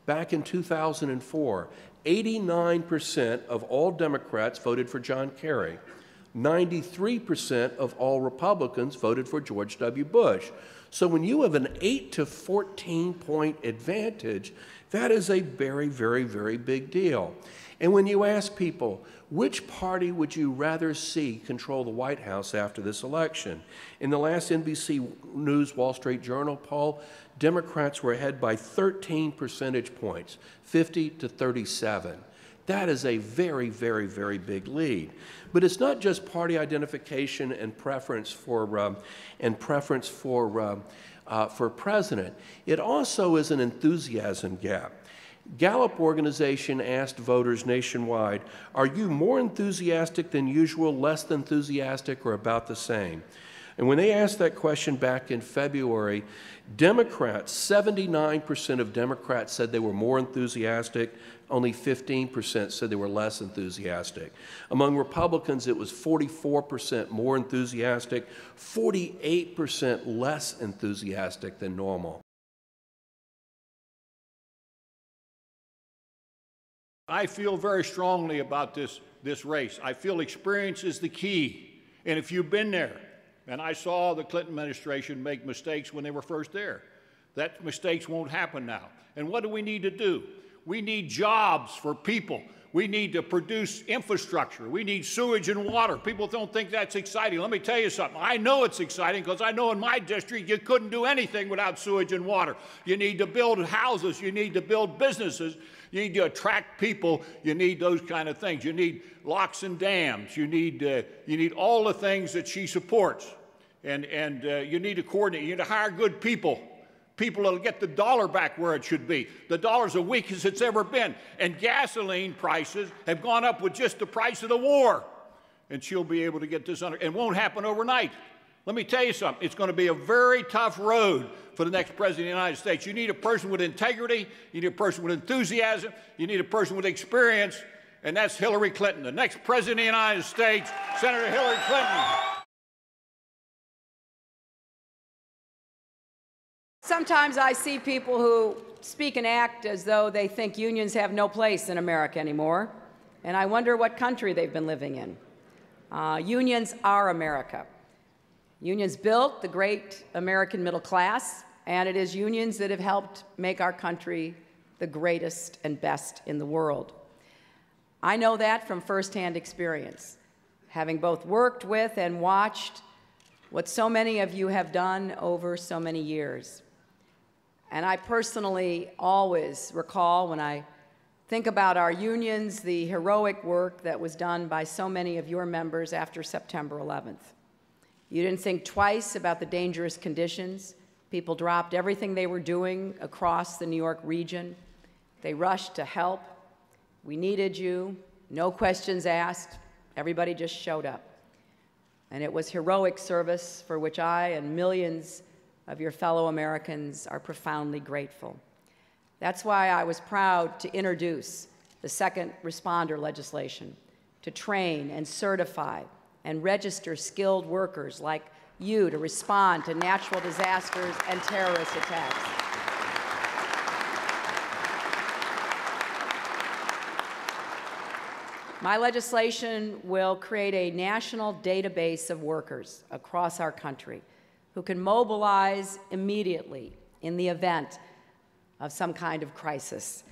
Back in 2004, 89% of all Democrats voted for John Kerry. 93% of all Republicans voted for George W. Bush. So when you have an 8 to 14 point advantage, that is a very, very, very big deal. And when you ask people, which party would you rather see control the White House after this election? In the last NBC News Wall Street Journal poll, Democrats were ahead by 13 percentage points, 50 to 37. That is a very, very, very big lead. But it's not just party identification and preference for president. It also is an enthusiasm gap. Gallup organization asked voters nationwide, are you more enthusiastic than usual, less enthusiastic, or about the same? And when they asked that question back in February, Democrats, 79% of Democrats said they were more enthusiastic, only 15% said they were less enthusiastic. Among Republicans, it was 44% more enthusiastic, 48% less enthusiastic than normal. I feel very strongly about this race. I feel experience is the key. And if you've been there, and I saw the Clinton administration make mistakes when they were first there, that mistakes won't happen now. And what do we need to do? We need jobs for people. We need to produce infrastructure. We need sewage and water. People don't think that's exciting. Let me tell you something. I know it's exciting because I know in my district you couldn't do anything without sewage and water. You need to build houses. You need to build businesses. You need to attract people. You need those kind of things. You need locks and dams. You need all the things that she supports. And you need to coordinate. You need to hire good people. People that'll get the dollar back where it should be. The dollar's the weakest it's ever been. And gasoline prices have gone up with just the price of the war. And she'll be able to get this under. It won't happen overnight. Let me tell you something. It's going to be a very tough road for the next president of the United States. You need a person with integrity. You need a person with enthusiasm. You need a person with experience. And that's Hillary Clinton, the next president of the United States, Senator Hillary Clinton. Sometimes I see people who speak and act as though they think unions have no place in America anymore, and I wonder what country they've been living in. Unions are America. Unions built the great American middle class, and it is unions that have helped make our country the greatest and best in the world. I know that from firsthand experience, having both worked with and watched what so many of you have done over so many years. And I personally always recall, when I think about our unions, the heroic work that was done by so many of your members after September 11th. You didn't think twice about the dangerous conditions. People dropped everything they were doing across the New York region. They rushed to help. We needed you. No questions asked. Everybody just showed up. And it was heroic service for which I and millions of your fellow Americans are profoundly grateful. That's why I was proud to introduce the second responder legislation to train and certify and register skilled workers like you to respond to natural disasters and terrorist attacks. My legislation will create a national database of workers across our country who can mobilize immediately in the event of some kind of crisis.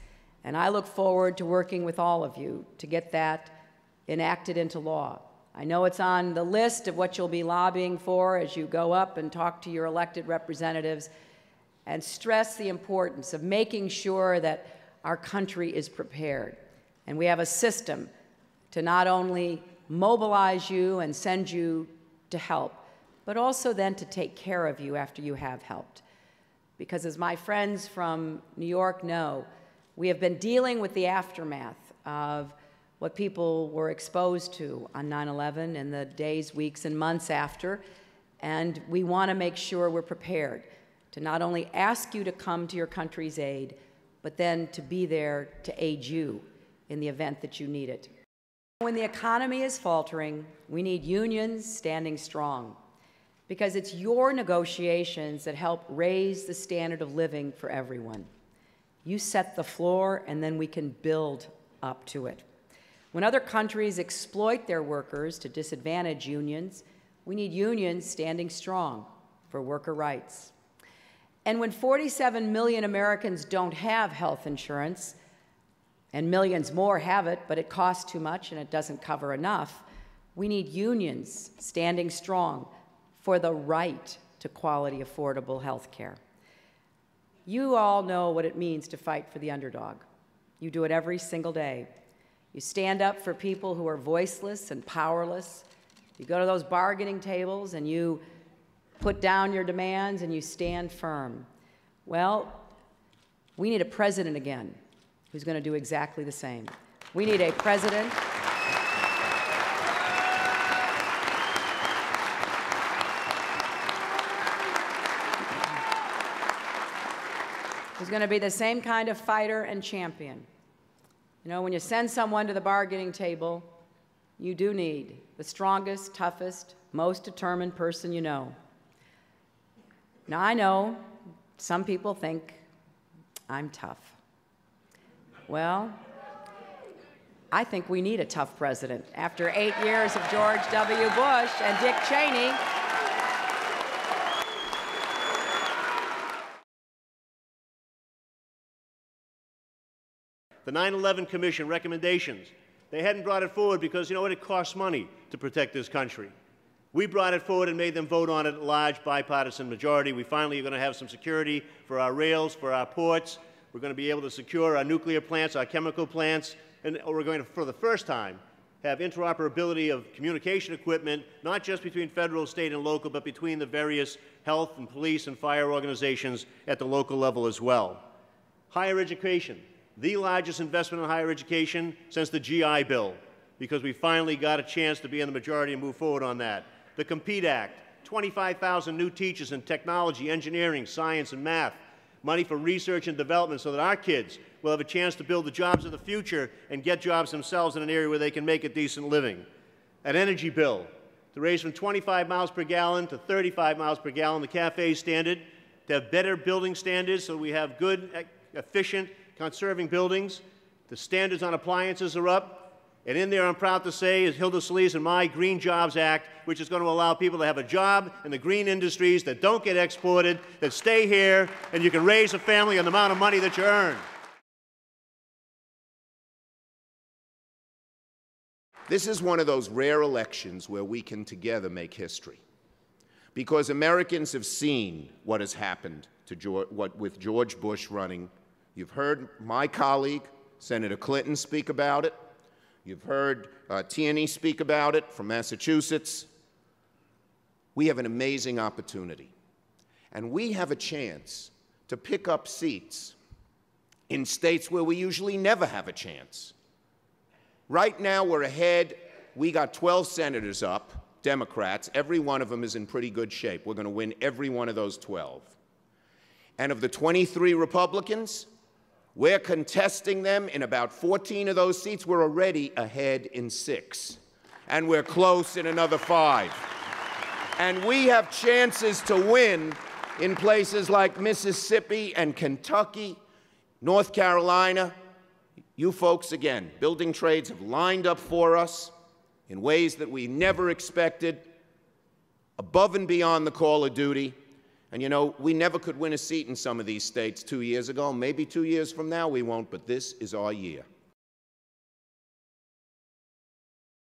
And I look forward to working with all of you to get that enacted into law. I know it's on the list of what you'll be lobbying for as you go up and talk to your elected representatives and stress the importance of making sure that our country is prepared. And we have a system to not only mobilize you and send you to help, but also then to take care of you after you have helped. Because as my friends from New York know, we have been dealing with the aftermath of what people were exposed to on 9/11 in the days, weeks, and months after, and we want to make sure we're prepared to not only ask you to come to your country's aid, but then to be there to aid you in the event that you need it. When the economy is faltering, we need unions standing strong, because it's your negotiations that help raise the standard of living for everyone. You set the floor, and then we can build up to it. When other countries exploit their workers to disadvantage unions, we need unions standing strong for worker rights. And when 47 million Americans don't have health insurance, and millions more have it, but it costs too much and it doesn't cover enough, we need unions standing strong for the right to quality, affordable health care. You all know what it means to fight for the underdog. You do it every single day. You stand up for people who are voiceless and powerless. You go to those bargaining tables and you put down your demands and you stand firm. Well, we need a president again who's going to do exactly the same. We need a president who's going to be the same kind of fighter and champion. You know, when you send someone to the bargaining table, you do need the strongest, toughest, most determined person you know. Now, I know some people think I'm tough. Well, I think we need a tough president. After 8 years of George W. Bush and Dick Cheney, the 9/11 Commission recommendations, they hadn't brought it forward because, you know what, it costs money to protect this country. We brought it forward and made them vote on it, a large bipartisan majority. We finally are going to have some security for our rails, for our ports. We're going to be able to secure our nuclear plants, our chemical plants, and we're going to, for the first time, have interoperability of communication equipment, not just between federal, state, and local, but between the various health and police and fire organizations at the local level as well. Higher education, the largest investment in higher education since the GI Bill, because we finally got a chance to be in the majority and move forward on that. The COMPETE Act, 25,000 new teachers in technology, engineering, science, and math. Money for research and development so that our kids will have a chance to build the jobs of the future and get jobs themselves in an area where they can make a decent living. An energy bill to raise from 25 miles per gallon to 35 miles per gallon the CAFE standard, to have better building standards so we have good, efficient, conserving buildings. The standards on appliances are up. And in there, I'm proud to say, is Hilda Solis and my Green Jobs Act, which is going to allow people to have a job in the green industries that don't get exported, that stay here, and you can raise a family on the amount of money that you earn. This is one of those rare elections where we can together make history, because Americans have seen what has happened to with George Bush running. You've heard my colleague, Senator Clinton, speak about it. You've heard Tierney speak about it from Massachusetts. We have an amazing opportunity, and we have a chance to pick up seats in states where we usually never have a chance. Right now, we're ahead. We got 12 senators up, Democrats. Every one of them is in pretty good shape. We're going to win every one of those 12. And of the 23 Republicans, we're contesting them in about 14 of those seats. We're already ahead in 6. And we're close in another 5. And we have chances to win in places like Mississippi and Kentucky, North Carolina. You folks, again, building trades have lined up for us in ways that we never expected, above and beyond the call of duty. And you know, we never could win a seat in some of these states 2 years ago. Maybe 2 years from now we won't, but this is our year.